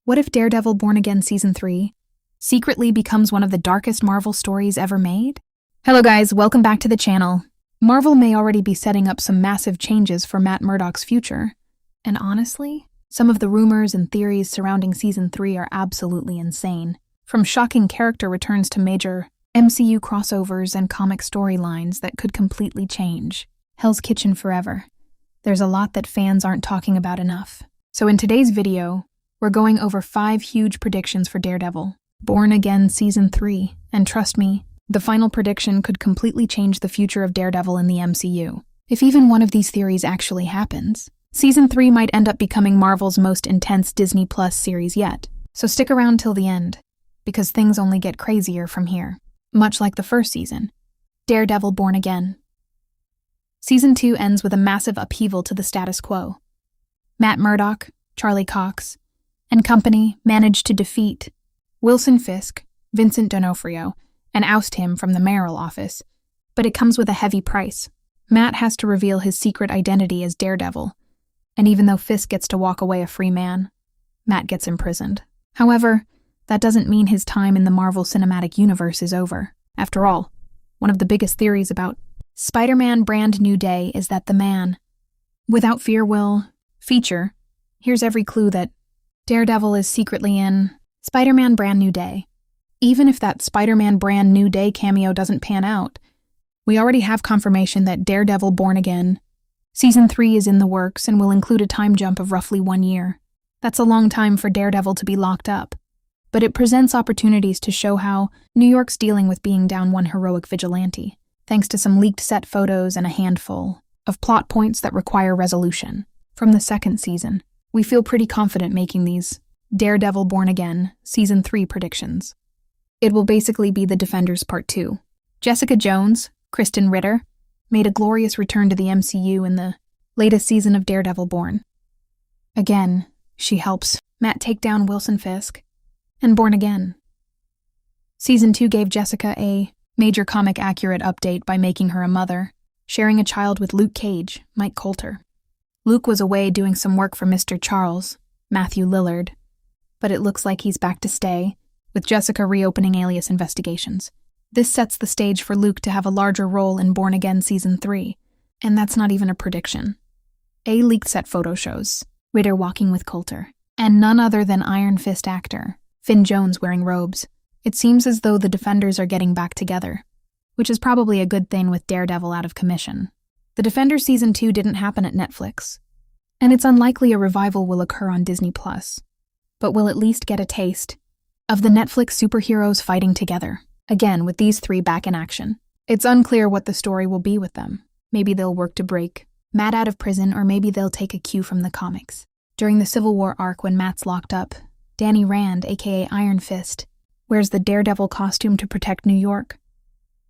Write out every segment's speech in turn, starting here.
What if Daredevil Born Again Season 3 secretly becomes one of the darkest Marvel stories ever made? Hello guys, welcome back to the channel. Marvel may already be setting up some massive changes for Matt Murdock's future. And honestly, some of the rumors and theories surrounding Season 3 are absolutely insane. From shocking character returns to major MCU crossovers and comic storylines that could completely change Hell's Kitchen forever. There's a lot that fans aren't talking about enough. So in today's video, we're going over 5 huge predictions for Daredevil Born Again Season 3, and trust me, the final prediction could completely change the future of Daredevil in the MCU. If even one of these theories actually happens, Season 3 might end up becoming Marvel's most intense Disney Plus series yet. So stick around till the end, because things only get crazier from here. Much like the first season, Daredevil Born Again. Season 2 ends with a massive upheaval to the status quo. Matt Murdock, Charlie Cox, and company managed to defeat Wilson Fisk, Vincent D'Onofrio, and oust him from the mayoral office, but it comes with a heavy price. Matt has to reveal his secret identity as Daredevil, and even though Fisk gets to walk away a free man, Matt gets imprisoned. However, that doesn't mean his time in the Marvel Cinematic Universe is over. After all, one of the biggest theories about Spider-Man Brand New Day is that the man without fear will feature. Here's every clue that Daredevil is secretly in Spider-Man Brand New Day. Even if that Spider-Man Brand New Day cameo doesn't pan out, we already have confirmation that Daredevil Born Again Season 3 is in the works and will include a time jump of roughly 1 year. That's a long time for Daredevil to be locked up, but it presents opportunities to show how New York's dealing with being down one heroic vigilante, thanks to some leaked set photos and a handful of plot points that require resolution. From the second season, we feel pretty confident making these Daredevil Born Again Season 3 predictions. It will basically be The Defenders Part 2. Jessica Jones, Kristen Ritter, made a glorious return to the MCU in the latest season of Daredevil Born. Again, she helps Matt take down Wilson Fisk and Born Again. Season 2 gave Jessica a major comic-accurate update by making her a mother, sharing a child with Luke Cage, Mike Coulter. Luke was away doing some work for Mr. Charles, Matthew Lillard, but it looks like he's back to stay, with Jessica reopening Alias investigations. This sets the stage for Luke to have a larger role in Born Again Season 3, and that's not even a prediction. A leaked set photo shows Ritter walking with Coulter, and none other than Iron Fist actor Finn Jones wearing robes. It seems as though the Defenders are getting back together, which is probably a good thing with Daredevil out of commission. The Defenders Season 2 didn't happen at Netflix, and it's unlikely a revival will occur on Disney+, but we'll at least get a taste of the Netflix superheroes fighting together, again with these 3 back in action. It's unclear what the story will be with them. Maybe they'll work to break Matt out of prison, or maybe they'll take a cue from the comics. During the Civil War arc when Matt's locked up, Danny Rand, aka Iron Fist, wears the Daredevil costume to protect New York.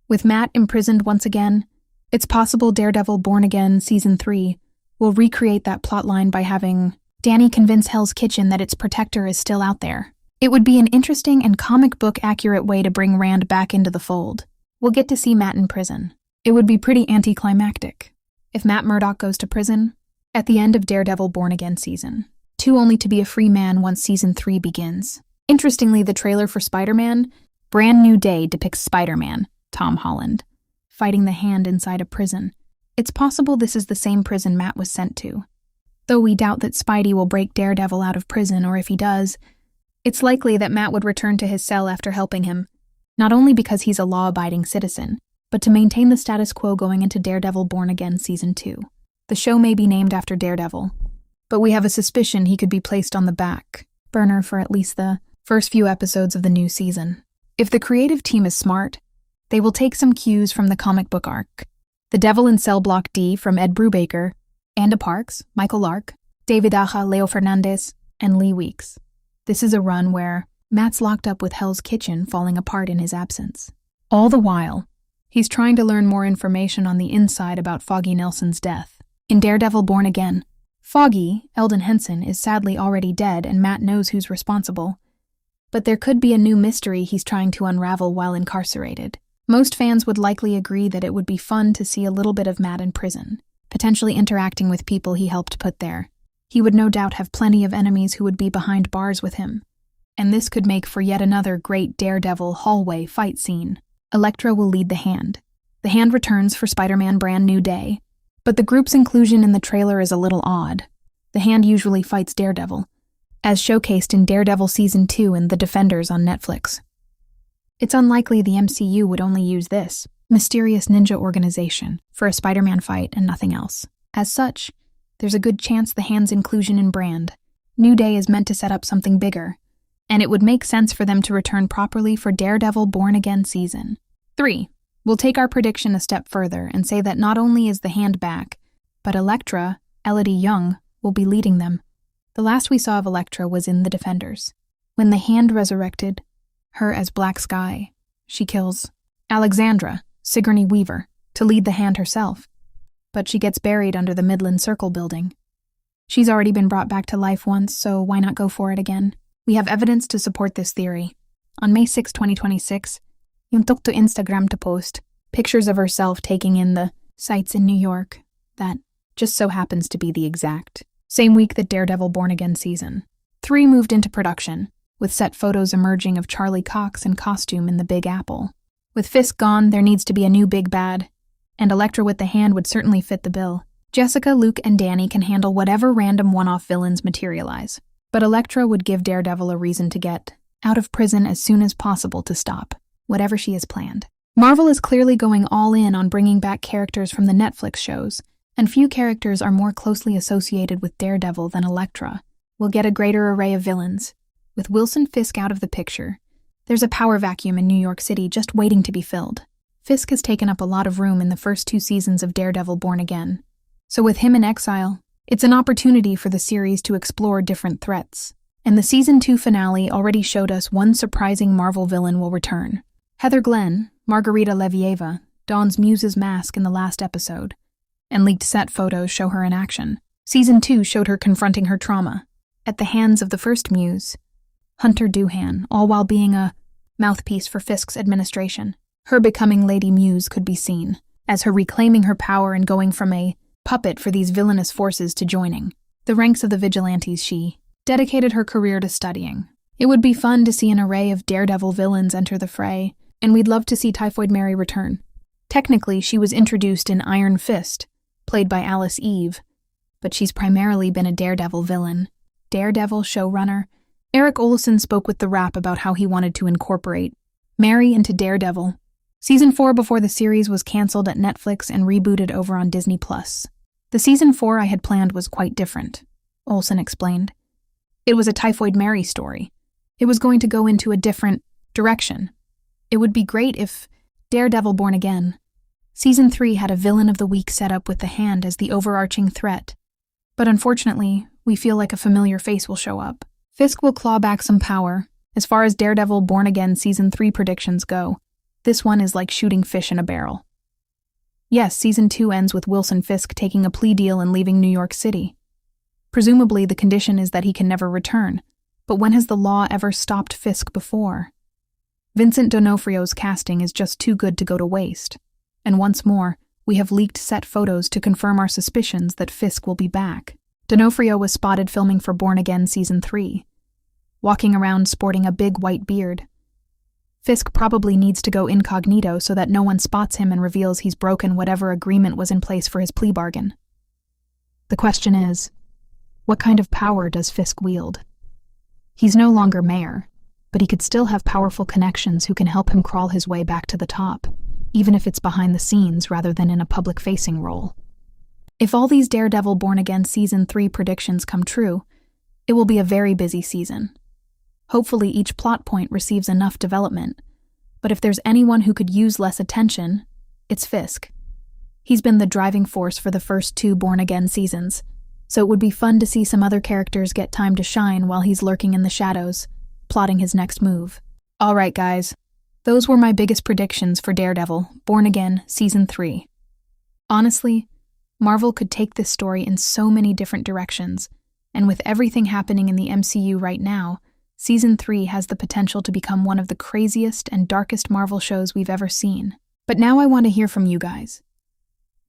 With Matt imprisoned once again, it's possible Daredevil Born Again Season 3 will recreate that plotline by having Danny convince Hell's Kitchen that its protector is still out there. It would be an interesting and comic book accurate way to bring Rand back into the fold. We'll get to see Matt in prison. It would be pretty anticlimactic if Matt Murdock goes to prison at the end of Daredevil Born Again Season 2, only to be a free man once Season 3 begins. Interestingly, the trailer for Spider-Man Brand New Day depicts Spider-Man, Tom Holland, fighting the Hand inside a prison. It's possible this is the same prison Matt was sent to, though we doubt that Spidey will break Daredevil out of prison, or if he does, it's likely that Matt would return to his cell after helping him, not only because he's a law-abiding citizen, but to maintain the status quo going into Daredevil Born Again Season 2. The show may be named after Daredevil, but we have a suspicion he could be placed on the back burner for at least the first few episodes of the new season. If the creative team is smart, they will take some cues from the comic book arc. The Devil in Cell Block D from Ed Brubaker, Anda Parks, Michael Lark, David Aja, Leo Fernandez, and Lee Weeks. This is a run where Matt's locked up with Hell's Kitchen falling apart in his absence. All the while, he's trying to learn more information on the inside about Foggy Nelson's death. In Daredevil Born Again, Foggy, Eldon Henson, is sadly already dead and Matt knows who's responsible. But there could be a new mystery he's trying to unravel while incarcerated. Most fans would likely agree that it would be fun to see a little bit of Matt in prison, potentially interacting with people he helped put there. He would no doubt have plenty of enemies who would be behind bars with him. And this could make for yet another great Daredevil hallway fight scene. Electra will lead The Hand. The Hand returns for Spider-Man Brand New Day, but the group's inclusion in the trailer is a little odd. The Hand usually fights Daredevil, as showcased in Daredevil Season 2 and The Defenders on Netflix. It's unlikely the MCU would only use this mysterious ninja organization for a Spider-Man fight and nothing else. As such, there's a good chance The Hand's inclusion in Brand New Day is meant to set up something bigger, and it would make sense for them to return properly for Daredevil Born Again Season 3. We'll take our prediction a step further and say that not only is The Hand back, but Electra, Elodie Young, will be leading them. The last we saw of Electra was in The Defenders. When The Hand resurrected her as Black Sky, she kills Alexandra, Sigourney Weaver, to lead The Hand herself. But she gets buried under the Midland Circle building. She's already been brought back to life once, so why not go for it again? We have evidence to support this theory. On May 6, 2026, Yung took to Instagram to post pictures of herself taking in the sights in New York. That just so happens to be the exact same week that Daredevil Born Again Season 3 moved into production, with set photos emerging of Charlie Cox in costume in the Big Apple. With Fisk gone, there needs to be a new big bad, and Electra with The Hand would certainly fit the bill. Jessica, Luke, and Danny can handle whatever random one-off villains materialize, but Electra would give Daredevil a reason to get out of prison as soon as possible to stop whatever she has planned. Marvel is clearly going all in on bringing back characters from the Netflix shows, and few characters are more closely associated with Daredevil than Electra. We'll get a greater array of villains. With Wilson Fisk out of the picture, there's a power vacuum in New York City just waiting to be filled. Fisk has taken up a lot of room in the first 2 seasons of Daredevil Born Again, so with him in exile, it's an opportunity for the series to explore different threats. And the Season 2 finale already showed us one surprising Marvel villain will return. Heather Glenn, Margarita Levieva, dons Muse's mask in the last episode, and leaked set photos show her in action. Season 2 showed her confronting her trauma at the hands of the first Muse, Hunter Doohan, all while being a mouthpiece for Fisk's administration. Her becoming Lady Muse could be seen as her reclaiming her power and going from a puppet for these villainous forces to joining the ranks of the vigilantes. She dedicated her career to studying. It would be fun to see an array of Daredevil villains enter the fray, and we'd love to see Typhoid Mary return. Technically, she was introduced in Iron Fist, played by Alice Eve, but she's primarily been a Daredevil villain. Daredevil showrunner Eric Olson spoke with The Wrap about how he wanted to incorporate Mary into Daredevil. Season 4 before the series was canceled at Netflix and rebooted over on Disney+. The Season 4 I had planned was quite different, Olson explained. It was a Typhoid Mary story. It was going to go into a different direction. It would be great if Daredevil Born Again Season 3 had a villain of the week set up with The Hand as the overarching threat. But unfortunately, we feel like a familiar face will show up. Fisk will claw back some power. As far as Daredevil Born Again Season 3 predictions go, this one is like shooting fish in a barrel. Yes, Season 2 ends with Wilson Fisk taking a plea deal and leaving New York City. Presumably, the condition is that he can never return, but when has the law ever stopped Fisk before? Vincent D'Onofrio's casting is just too good to go to waste. And once more, we have leaked set photos to confirm our suspicions that Fisk will be back. D'Onofrio was spotted filming for Born Again Season 3, walking around sporting a big white beard. Fisk probably needs to go incognito so that no one spots him and reveals he's broken whatever agreement was in place for his plea bargain. The question is, what kind of power does Fisk wield? He's no longer mayor, but he could still have powerful connections who can help him crawl his way back to the top, even if it's behind the scenes rather than in a public-facing role. If all these Daredevil Born Again Season 3 predictions come true, it will be a very busy season. Hopefully each plot point receives enough development, but if there's anyone who could use less attention, it's Fisk. He's been the driving force for the first 2 Born Again seasons, so it would be fun to see some other characters get time to shine while he's lurking in the shadows, plotting his next move. Alright guys, those were my biggest predictions for Daredevil Born Again Season 3. Honestly, Marvel could take this story in so many different directions, and with everything happening in the MCU right now, Season 3 has the potential to become one of the craziest and darkest Marvel shows we've ever seen. But now I want to hear from you guys.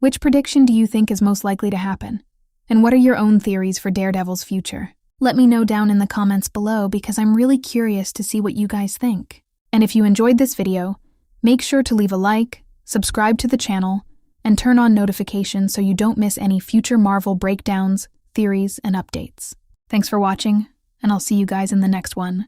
Which prediction do you think is most likely to happen? And what are your own theories for Daredevil's future? Let me know down in the comments below because I'm really curious to see what you guys think. And if you enjoyed this video, make sure to leave a like, subscribe to the channel, and turn on notifications so you don't miss any future Marvel breakdowns, theories, and updates. Thanks for watching, and I'll see you guys in the next one.